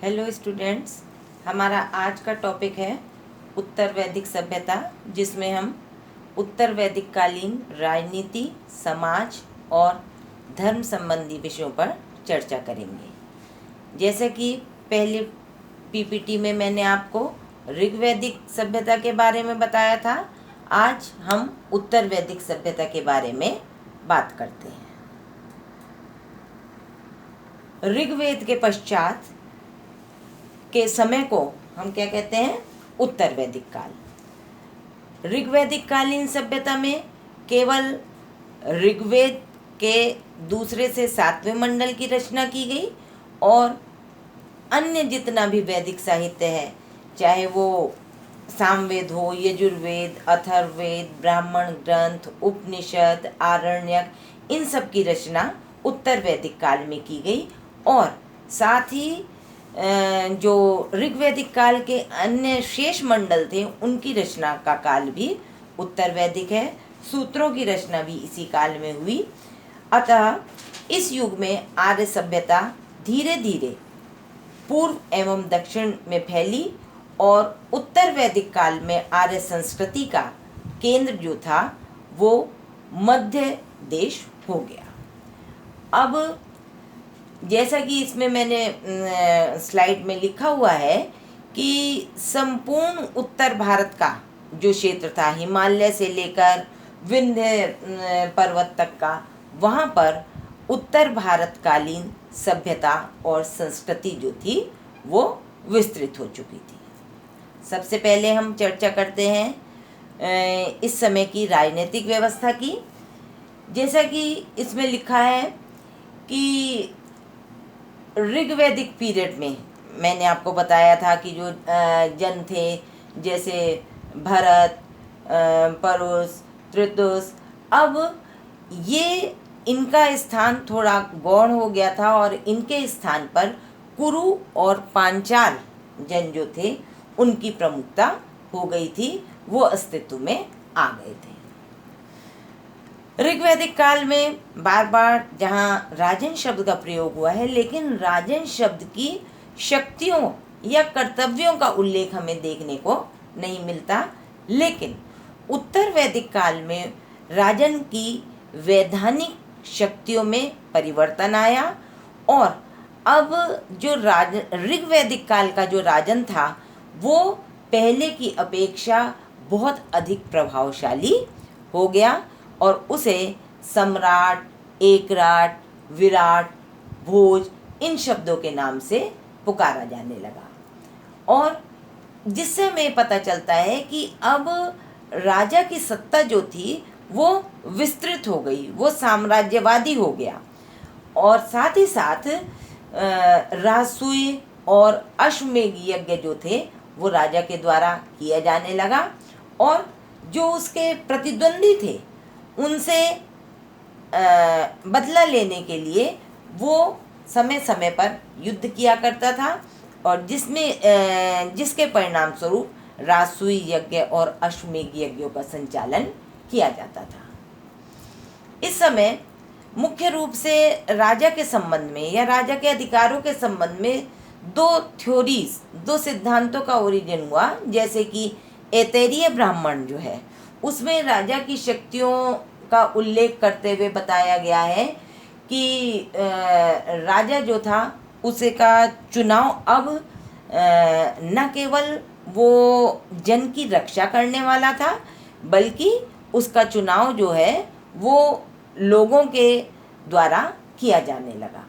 Hello students, हमारा आज का टॉपिक है उत्तर वैदिक सभ्यता, जिसमें हम उत्तर वैदिक कालीन राजनीति, समाज और धर्म संबंधी विषयों पर चर्चा करेंगे। जैसे कि पहले पीपीटी में मैंने आपको ऋग्वैदिक सभ्यता के बारे में बताया था, आज हम उत्तर वैदिक सभ्यता के बारे में बात करते हैं। ऋग्वेद के पश्चात के समय को हम क्या कहते हैं? उत्तर वैदिक काल। ऋग्वैदिक कालीन सभ्यता में केवल ऋग्वेद के दूसरे से 7वें मंडल की रचना की गई और अन्य जितना भी वैदिक साहित्य है, चाहे वो सामवेद हो, यजुर्वेद, अथर्ववेद, ब्राह्मण ग्रंथ, उपनिषद, आरण्यक, इन सब की रचना उत्तर वैदिक काल में की गई। और साथ ही जो ऋग्वैदिक काल के अन्य शेष मंडल थे, उनकी रचना का काल भी उत्तर वैदिक है। सूत्रों की रचना भी इसी काल में हुई। अतः इस युग में आर्य सभ्यता धीरे धीरे पूर्व एवं दक्षिण में फैली और उत्तर वैदिक काल में आर्य संस्कृति का केंद्र जो था वो मध्य देश हो गया। अब जैसा कि इसमें मैंने स्लाइड में लिखा हुआ है कि संपूर्ण उत्तर भारत का जो क्षेत्र था, हिमालय से लेकर विंध्य पर्वत तक का, वहाँ पर उत्तर भारत कालीन सभ्यता और संस्कृति जो थी वो विस्तृत हो चुकी थी। सबसे पहले हम चर्चा करते हैं इस समय की राजनीतिक व्यवस्था की। जैसा कि इसमें लिखा है कि ऋग्वैदिक पीरियड में मैंने आपको बताया था कि जो जन थे, जैसे भरत, परुस, त्रितुस, अब ये इनका स्थान थोड़ा गौण हो गया था और इनके स्थान पर कुरु और पांचाल जन जो थे उनकी प्रमुखता हो गई थी, वो अस्तित्व में आ गए थे। ऋग्वैदिक काल में बार बार जहाँ राजन शब्द का प्रयोग हुआ है, लेकिन राजन शब्द की शक्तियों या कर्तव्यों का उल्लेख हमें देखने को नहीं मिलता। लेकिन उत्तर वैदिक काल में राजन की वैधानिक शक्तियों में परिवर्तन आया और अब जो ऋग्वैदिक काल का जो राजन था वो पहले की अपेक्षा बहुत अधिक प्रभावशाली हो गया और उसे सम्राट, एकराट, विराट, भोज, इन शब्दों के नाम से पुकारा जाने लगा। और जिससे हमें पता चलता है कि अब राजा की सत्ता जो थी वो विस्तृत हो गई, वो साम्राज्यवादी हो गया। और साथ ही साथ राजसूय और अश्वमेध यज्ञ जो थे वो राजा के द्वारा किया जाने लगा और जो उसके प्रतिद्वंदी थे उनसे बदला लेने के लिए वो समय समय पर युद्ध किया करता था और जिसके परिणाम स्वरूप राजसूय यज्ञ और अश्वमेध यज्ञों का संचालन किया जाता था। इस समय मुख्य रूप से राजा के संबंध में या राजा के अधिकारों के संबंध में दो सिद्धांतों का ओरिजिन हुआ। जैसे कि ऐतरेय ब्राह्मण जो है उसमें राजा की शक्तियों का उल्लेख करते हुए बताया गया है कि राजा जो था उसे का चुनाव अब न केवल वो जन की रक्षा करने वाला था, बल्कि उसका चुनाव जो है वो लोगों के द्वारा किया जाने लगा,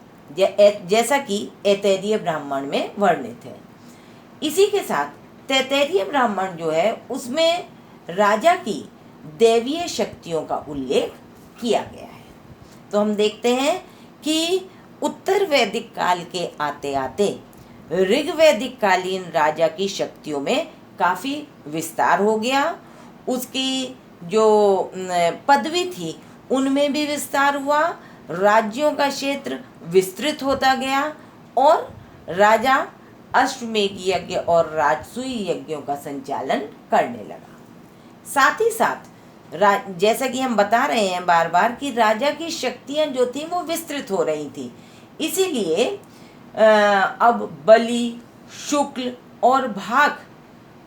जैसा कि ऐतरेय ब्राह्मण में वर्णित है। इसी के साथ तैत्तिरीय ब्राह्मण जो है उसमें राजा की दैवीय शक्तियों का उल्लेख किया गया है। तो हम देखते हैं कि उत्तर वैदिक काल के आते आते ऋग्वैदिक कालीन राजा की शक्तियों में काफ़ी विस्तार हो गया। उसकी जो पदवी थी उनमें भी विस्तार हुआ, राज्यों का क्षेत्र विस्तृत होता गया और राजा अश्वमेध यज्ञ और राजसूय यज्ञों का संचालन करने लगा। साथ ही साथ जैसा कि हम बता रहे हैं बार बार कि राजा की शक्तियां जो थी वो विस्तृत हो रही थी, इसीलिए अब बलि, शुक्ल और भाग,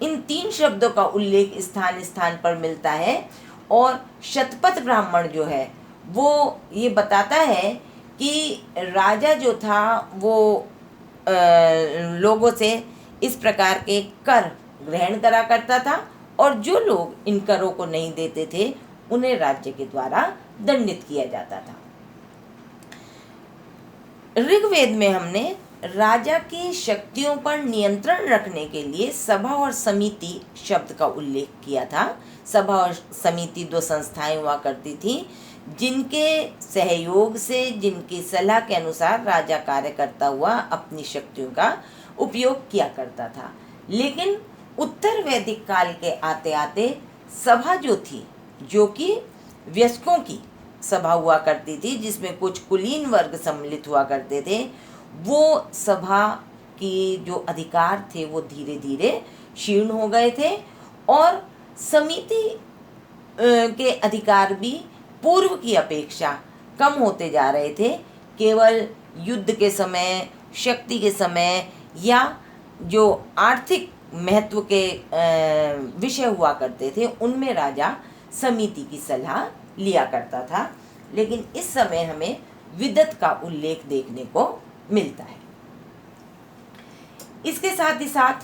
इन 3 शब्दों का उल्लेख स्थान स्थान पर मिलता है। और शतपथ ब्राह्मण जो है वो ये बताता है कि राजा जो था वो लोगों से इस प्रकार के कर ग्रहण करा करता था, और जो लोग इन करों को नहीं देते थे उन्हें राज्य के द्वारा दंडित किया जाता था। ऋग्वेद में हमने राजा की शक्तियों पर नियंत्रण रखने के लिए सभा और समिति शब्द का उल्लेख किया था। सभा और समिति 2 संस्थाएं हुआ करती थी जिनके सहयोग से, जिनकी सलाह के अनुसार राजा कार्य करता हुआ अपनी शक्तियों का उपयोग किया करता था। लेकिन उत्तर वैदिक काल के आते आते सभा जो थी, जो कि वयस्कों की सभा हुआ करती थी जिसमें कुछ कुलीन वर्ग सम्मिलित हुआ करते थे, वो सभा की जो अधिकार थे वो धीरे धीरे क्षीण हो गए थे, और समिति के अधिकार भी पूर्व की अपेक्षा कम होते जा रहे थे। केवल युद्ध के समय, शक्ति के समय या जो आर्थिक महत्व के विषय हुआ करते थे उनमें राजा समिति की सलाह लिया करता था। लेकिन इस समय हमें विदत का उल्लेख देखने को मिलता है। इसके साथ ही साथ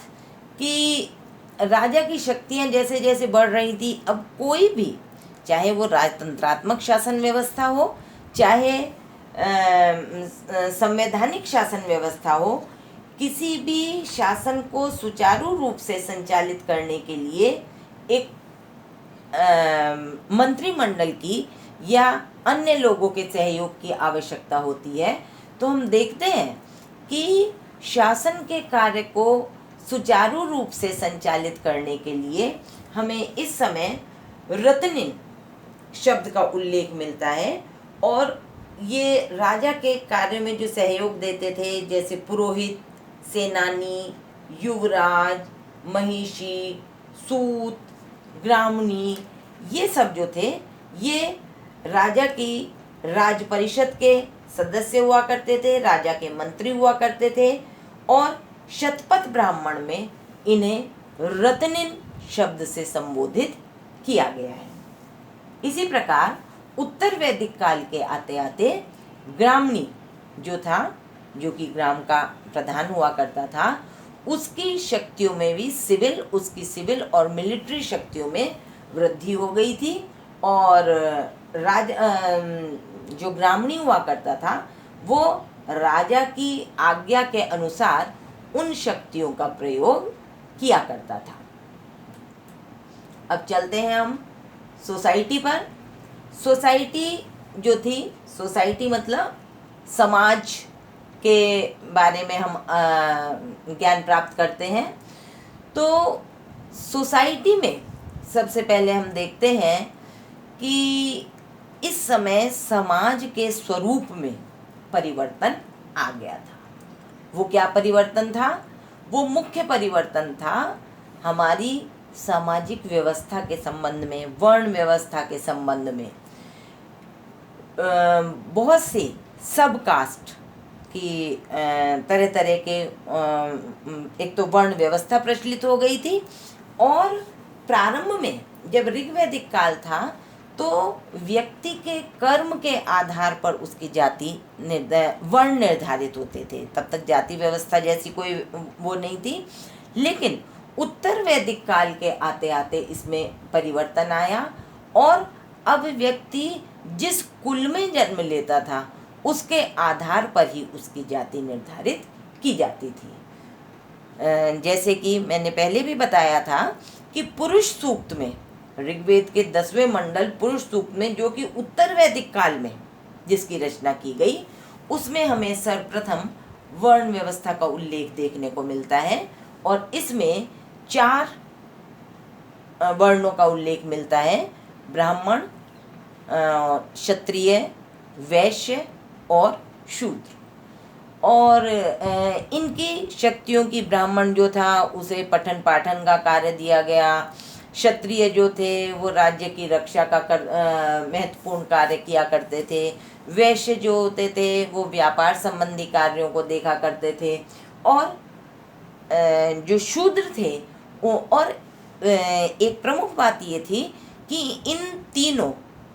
कि राजा की शक्तियां जैसे जैसे बढ़ रही थी, अब कोई भी, चाहे वो राजतंत्रात्मक शासन व्यवस्था हो, चाहे संवैधानिक शासन व्यवस्था हो, किसी भी शासन को सुचारू रूप से संचालित करने के लिए एक मंत्रिमंडल की या अन्य लोगों के सहयोग की आवश्यकता होती है। तो हम देखते हैं कि शासन के कार्य को सुचारू रूप से संचालित करने के लिए हमें इस समय रत्निन शब्द का उल्लेख मिलता है, और ये राजा के कार्य में जो सहयोग देते थे, जैसे पुरोहित, सेनानी, युवराज, महिषी, सूत, ग्रामणी, ये सब जो थे ये राजा की राज परिषद के सदस्य हुआ करते थे, राजा के मंत्री हुआ करते थे, और शतपथ ब्राह्मण में इन्हें रत्निन शब्द से संबोधित किया गया है। इसी प्रकार उत्तर वैदिक काल के आते आते ग्रामणी जो था, जो कि ग्राम का प्रधान हुआ करता था, उसकी शक्तियों में भी उसकी सिविल और मिलिट्री शक्तियों में वृद्धि हो गई थी, और जो ग्रामणी हुआ करता था वो राजा की आज्ञा के अनुसार उन शक्तियों का प्रयोग किया करता था। अब चलते हैं हम सोसाइटी पर। सोसाइटी जो थी, सोसाइटी मतलब समाज के बारे में हम ज्ञान प्राप्त करते हैं। तो सोसाइटी में सबसे पहले हम देखते हैं कि इस समय समाज के स्वरूप में परिवर्तन आ गया था। वो क्या परिवर्तन था? वो मुख्य परिवर्तन था हमारी सामाजिक व्यवस्था के संबंध में, वर्ण व्यवस्था के संबंध में। बहुत से सब कास्ट की तरह तरह के एक तो वर्ण व्यवस्था प्रचलित हो गई थी, और प्रारंभ में जब ऋग्वैदिक काल था तो व्यक्ति के कर्म के आधार पर उसकी जाति वर्ण निर्धारित होते थे। तब तक जाति व्यवस्था जैसी कोई वो नहीं थी, लेकिन उत्तर वैदिक काल के आते आते इसमें परिवर्तन आया, और अब व्यक्ति जिस कुल में जन्म लेता था उसके आधार पर ही उसकी जाति निर्धारित की जाती थी। जैसे कि मैंने पहले भी बताया था कि पुरुष सूक्त में, ऋग्वेद के 10वें मंडल पुरुष सूक्त में, जो कि उत्तर वैदिक काल में जिसकी रचना की गई, उसमें हमें सर्वप्रथम वर्ण व्यवस्था का उल्लेख देखने को मिलता है, और इसमें 4 वर्णों का उल्लेख मिलता है: ब्राह्मण, क्षत्रिय, वैश्य और शूद्र। और इनकी शक्तियों की, ब्राह्मण जो था उसे पठन पाठन का कार्य दिया गया, क्षत्रिय जो थे वो राज्य की रक्षा का महत्वपूर्ण कार्य किया करते थे। वैश्य जो होते थे वो व्यापार संबंधी कार्यों को देखा करते थे। और जो शूद्र थे वो, और एक प्रमुख बात ये थी कि इन तीनों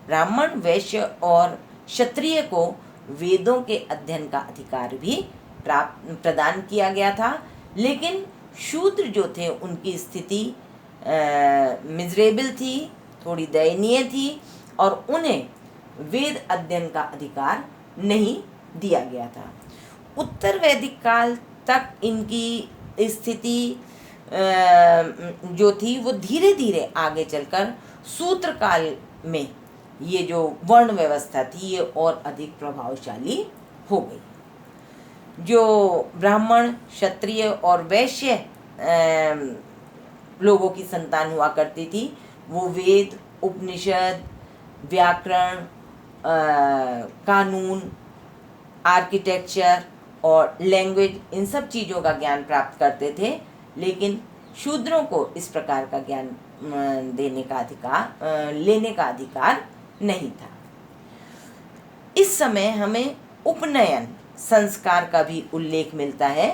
ब्राह्मण, वैश्य और क्षत्रिय को वेदों के अध्ययन का अधिकार भी प्रदान किया गया था। लेकिन शूद्र जो थे उनकी स्थिति मिजरेबल थी, थोड़ी दयनीय थी, और उन्हें वेद अध्ययन का अधिकार नहीं दिया गया था। उत्तर वैदिक काल तक इनकी स्थिति जो थी वो धीरे धीरे आगे चलकर सूत्र काल में ये जो वर्ण व्यवस्था थी ये और अधिक प्रभावशाली हो गई। जो ब्राह्मण, क्षत्रिय और वैश्य लोगों की संतान हुआ करती थी वो वेद, उपनिषद, व्याकरण, कानून, आर्किटेक्चर और लैंग्वेज, इन सब चीज़ों का ज्ञान प्राप्त करते थे। लेकिन शूद्रों को इस प्रकार का ज्ञान लेने का अधिकार नहीं था। इस समय हमें उपनयन संस्कार का भी उल्लेख मिलता है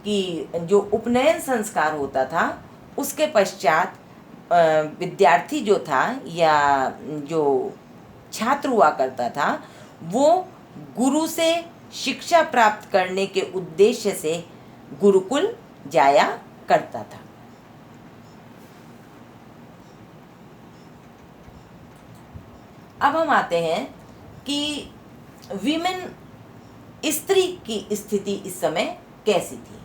कि जो उपनयन संस्कार होता था उसके पश्चात विद्यार्थी जो था या जो छात्र हुआ करता था वो गुरु से शिक्षा प्राप्त करने के उद्देश्य से गुरुकुल जाया करता था। अब हम आते हैं कि विमेन, स्त्री की स्थिति इस समय कैसी थी।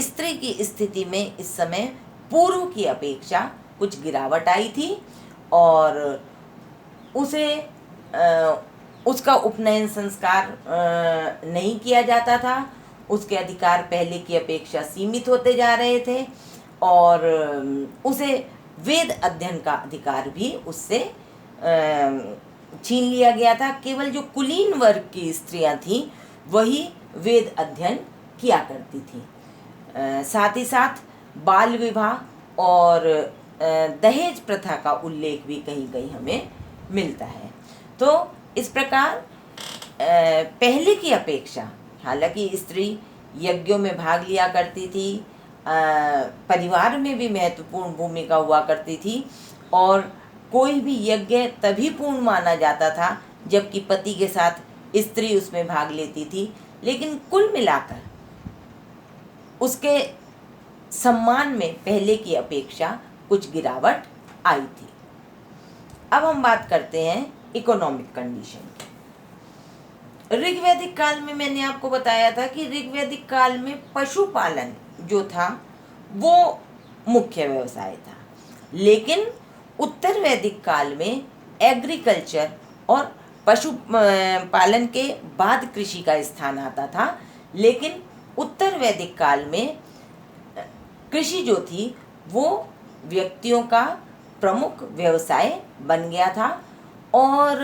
स्त्री की स्थिति में इस समय पूर्व की अपेक्षा कुछ गिरावट आई थी और उसका उपनयन संस्कार नहीं किया जाता था। उसके अधिकार पहले की अपेक्षा सीमित होते जा रहे थे और उसे वेद अध्ययन का अधिकार भी उससे छीन लिया गया था। केवल जो कुलीन वर्ग की स्त्रियां थीं वही वेद अध्ययन किया करती थी। साथ ही साथ बाल विवाह और दहेज प्रथा का उल्लेख भी कहीं कहीं हमें मिलता है। तो इस प्रकार पहले की अपेक्षा, हालांकि स्त्री यज्ञों में भाग लिया करती थी, परिवार में भी महत्वपूर्ण भूमिका हुआ करती थी और कोई भी यज्ञ तभी पूर्ण माना जाता था जबकि पति के साथ स्त्री उसमें भाग लेती थी। लेकिन कुल मिलाकर उसके सम्मान में पहले की अपेक्षा कुछ गिरावट आई थी। अब हम बात करते हैं इकोनॉमिक कंडीशन की। ऋग्वैदिक काल में मैंने आपको बताया था कि ऋग्वैदिक काल में पशुपालन जो था वो मुख्य व्यवसाय था, लेकिन उत्तर वैदिक काल में एग्रीकल्चर और पशु पालन के बाद कृषि का स्थान आता था। लेकिन उत्तर वैदिक काल में कृषि जो थी वो व्यक्तियों का प्रमुख व्यवसाय बन गया था और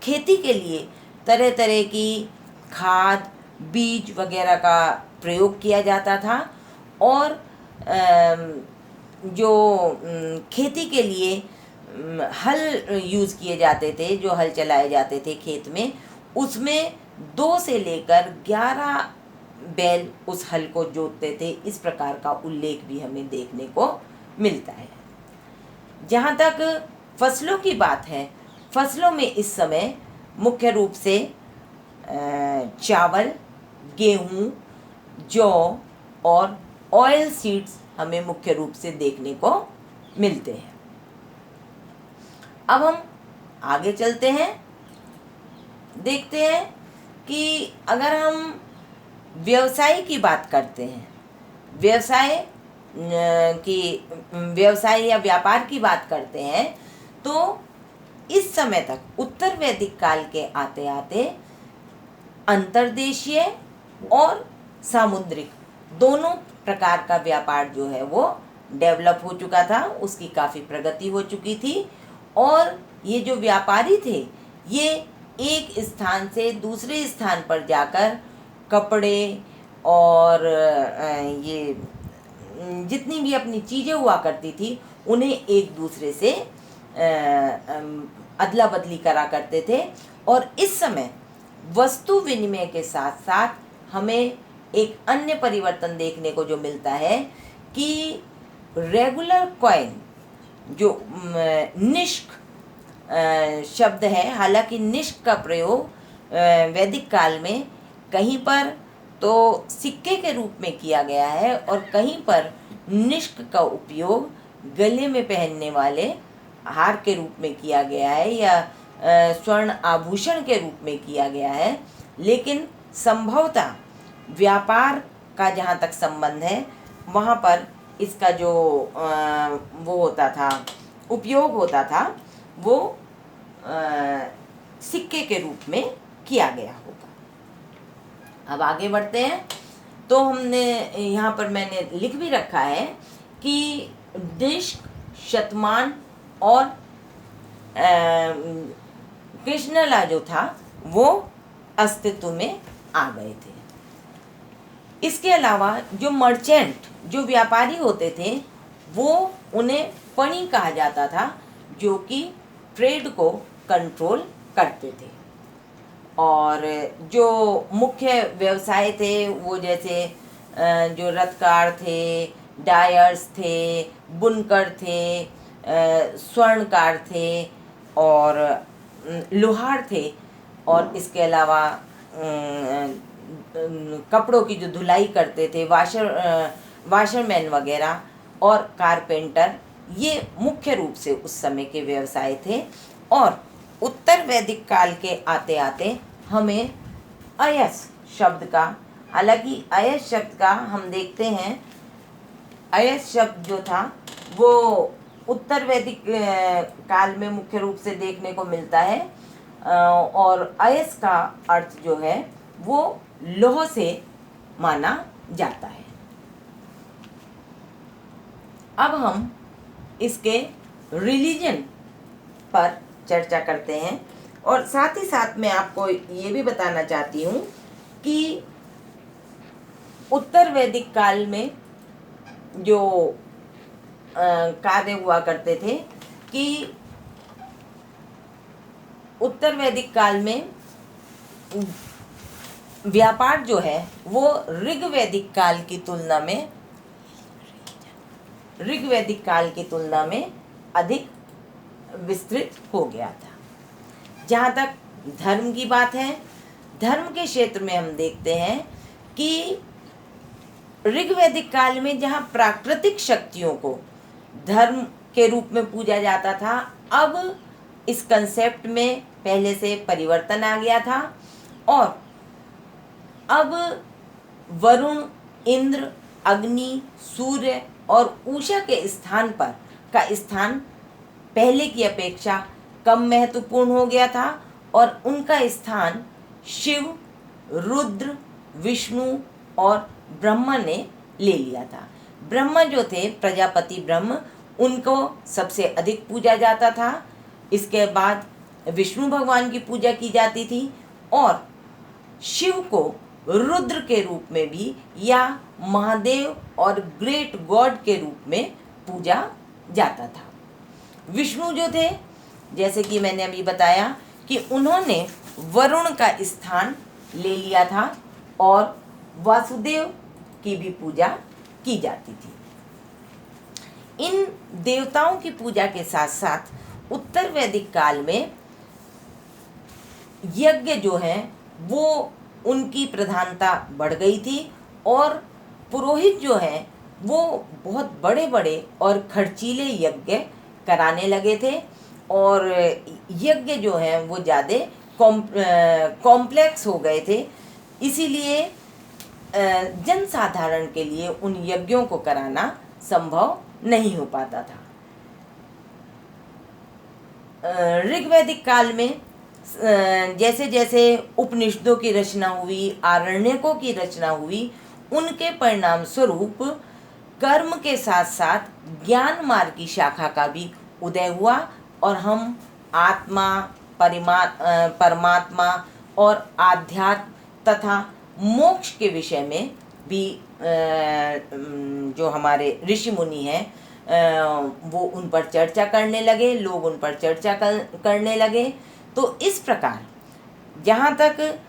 खेती के लिए तरह तरह की खाद, बीज वगैरह का प्रयोग किया जाता था और जो खेती के लिए हल यूज़ किए जाते थे, जो हल चलाए जाते थे खेत में, उसमें 2 से लेकर 11 बैल उस हल को जोतते थे। इस प्रकार का उल्लेख भी हमें देखने को मिलता है। जहाँ तक फसलों की बात है, फसलों में इस समय मुख्य रूप से चावल, गेहूँ, जौ और ऑयल सीड्स हमें मुख्य रूप से देखने को मिलते हैं। अब हम आगे चलते हैं, देखते हैं कि अगर हम व्यवसाय की बात करते हैं, व्यवसाय या व्यापार की बात करते हैं, तो इस समय तक उत्तर वैदिक काल के आते आते अंतर्देशीय और सामुद्रिक दोनों प्रकार का व्यापार जो है वो डेवलप हो चुका था, उसकी काफ़ी प्रगति हो चुकी थी और ये जो व्यापारी थे ये एक स्थान से दूसरे स्थान पर जाकर कपड़े और ये जितनी भी अपनी चीज़ें हुआ करती थी उन्हें एक दूसरे से अदला बदली करा करते थे। और इस समय वस्तु विनिमय के साथ साथ हमें एक अन्य परिवर्तन देखने को जो मिलता है कि रेगुलर कॉइन जो निष्क शब्द है, हालांकि निष्क का प्रयोग वैदिक काल में कहीं पर तो सिक्के के रूप में किया गया है और कहीं पर निष्क का उपयोग गले में पहनने वाले हार के रूप में किया गया है या स्वर्ण आभूषण के रूप में किया गया है। लेकिन संभवतः व्यापार का जहाँ तक संबंध है वहाँ पर इसका जो वो होता था, उपयोग होता था, वो सिक्के के रूप में किया गया होगा। अब आगे बढ़ते हैं। तो हमने यहाँ पर मैंने लिख भी रखा है कि डिस्क, शतमान और कृष्णला जो था वो अस्तित्व में आ गए थे। इसके अलावा जो मर्चेंट, जो व्यापारी होते थे, वो उन्हें फणी कहा जाता था, जो कि ट्रेड को कंट्रोल करते थे। और जो मुख्य व्यवसाय थे वो जैसे जो रथकार थे, डायर्स थे, बुनकर थे, स्वर्णकार थे और लोहार थे। और इसके अलावा कपड़ों की जो धुलाई करते थे, वाशरमैन वगैरह और कारपेंटर, ये मुख्य रूप से उस समय के व्यवसाय थे। और उत्तर वैदिक काल के आते आते हमें अयस शब्द का, हालांकि अयस शब्द का हम देखते हैं, अयस शब्द जो था वो उत्तर वैदिक काल में मुख्य रूप से देखने को मिलता है। और अयस का अर्थ जो है वो लौह से माना जाता है। अब हम इसके रिलीजन पर चर्चा करते हैं और साथ ही साथ मैं आपको ये भी बताना चाहती हूँ कि उत्तर वैदिक काल में जो कार्य हुआ करते थे कि उत्तर वैदिक काल में व्यापार जो है वो ऋग्वैदिक काल की तुलना में अधिक विस्तृत हो गया था। जहाँ तक धर्म की बात है, धर्म के क्षेत्र में हम देखते हैं कि ऋग्वैदिक काल में जहाँ प्राकृतिक शक्तियों को धर्म के रूप में पूजा जाता था, अब इस कंसेप्ट में पहले से परिवर्तन आ गया था और अब वरुण, इंद्र, अग्नि, सूर्य और उषा के स्थान पर का स्थान पहले की अपेक्षा कम महत्वपूर्ण हो गया था और उनका स्थान शिव, रुद्र, विष्णु और ब्रह्मा ने ले लिया था। ब्रह्मा जो थे, प्रजापति ब्रह्म, उनको सबसे अधिक पूजा जाता था। इसके बाद विष्णु भगवान की पूजा की जाती थी और शिव को रुद्र के रूप में भी या महादेव और ग्रेट गॉड के रूप में पूजा जाता था। विष्णु जो थे, जैसे कि मैंने अभी बताया कि उन्होंने वरुण का स्थान ले लिया था और वासुदेव की भी पूजा की जाती थी। इन देवताओं की पूजा के साथ साथ उत्तर वैदिक काल में यज्ञ जो है वो उनकी प्रधानता बढ़ गई थी और पुरोहित जो है वो बहुत बड़े बड़े और खर्चीले यज्ञ कराने लगे थे और यज्ञ जो है वो ज़्यादा कॉम्प्लेक्स हो गए थे। इसीलिए जनसाधारण के लिए उन यज्ञों को कराना संभव नहीं हो पाता था। ऋग्वैदिक काल में जैसे जैसे उपनिषदों की रचना हुई, आरण्यकों की रचना हुई, उनके परिणाम स्वरूप कर्म के साथ साथ ज्ञान मार्ग की शाखा का भी उदय हुआ और हम आत्मा, परमात्मा और आध्यात्म तथा मोक्ष के विषय में भी जो हमारे ऋषि मुनि हैं वो उन पर चर्चा करने लगे, लोग उन पर चर्चा करने लगे। तो इस प्रकार जहाँ तक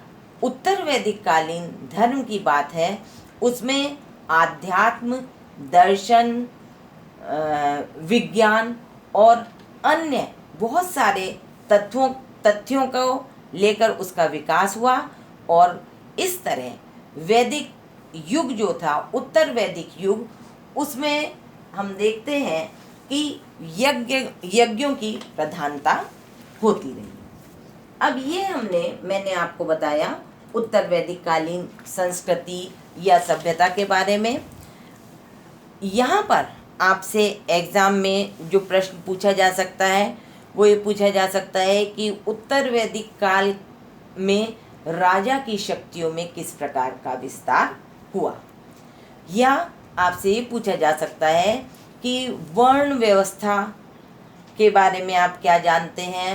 उत्तर वैदिक कालीन धर्म की बात है, उसमें आध्यात्म, दर्शन, विज्ञान और अन्य बहुत सारे तथ्यों को लेकर उसका विकास हुआ। और इस तरह वैदिक युग जो था, उत्तर वैदिक युग, उसमें हम देखते हैं कि यज्ञों की प्रधानता होती रही। अब ये मैंने आपको बताया उत्तर वैदिक कालीन संस्कृति या सभ्यता के बारे में। यहाँ पर आपसे एग्ज़ाम में जो प्रश्न पूछा जा सकता है वो ये पूछा जा सकता है कि उत्तर वैदिक काल में राजा की शक्तियों में किस प्रकार का विस्तार हुआ, या आपसे ये पूछा जा सकता है कि वर्ण व्यवस्था के बारे में आप क्या जानते हैं,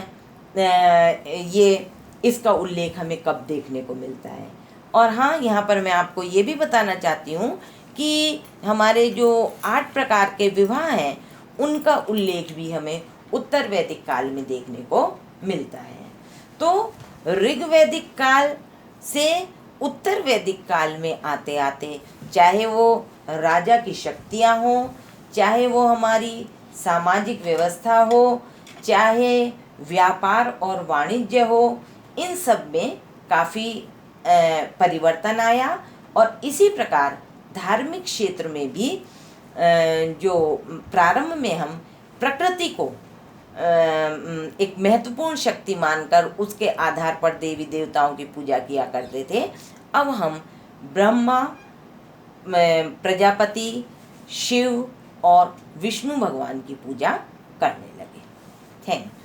ये इसका उल्लेख हमें कब देखने को मिलता है। और हाँ, यहाँ पर मैं आपको ये भी बताना चाहती हूँ कि हमारे जो 8 प्रकार के विवाह हैं उनका उल्लेख भी हमें उत्तर वैदिक काल में देखने को मिलता है। तो ऋग्वैदिक काल से उत्तर वैदिक काल में आते आते, चाहे वो राजा की शक्तियाँ हों, चाहे वो हमारी सामाजिक व्यवस्था हो, चाहे व्यापार और वाणिज्य हो, इन सब में काफ़ी परिवर्तन आया। और इसी प्रकार धार्मिक क्षेत्र में भी जो प्रारंभ में हम प्रकृति को एक महत्वपूर्ण शक्ति मानकर उसके आधार पर देवी देवताओं की पूजा किया करते थे, अब हम ब्रह्मा, प्रजापति, शिव और विष्णु भगवान की पूजा करने लगे। Thank you.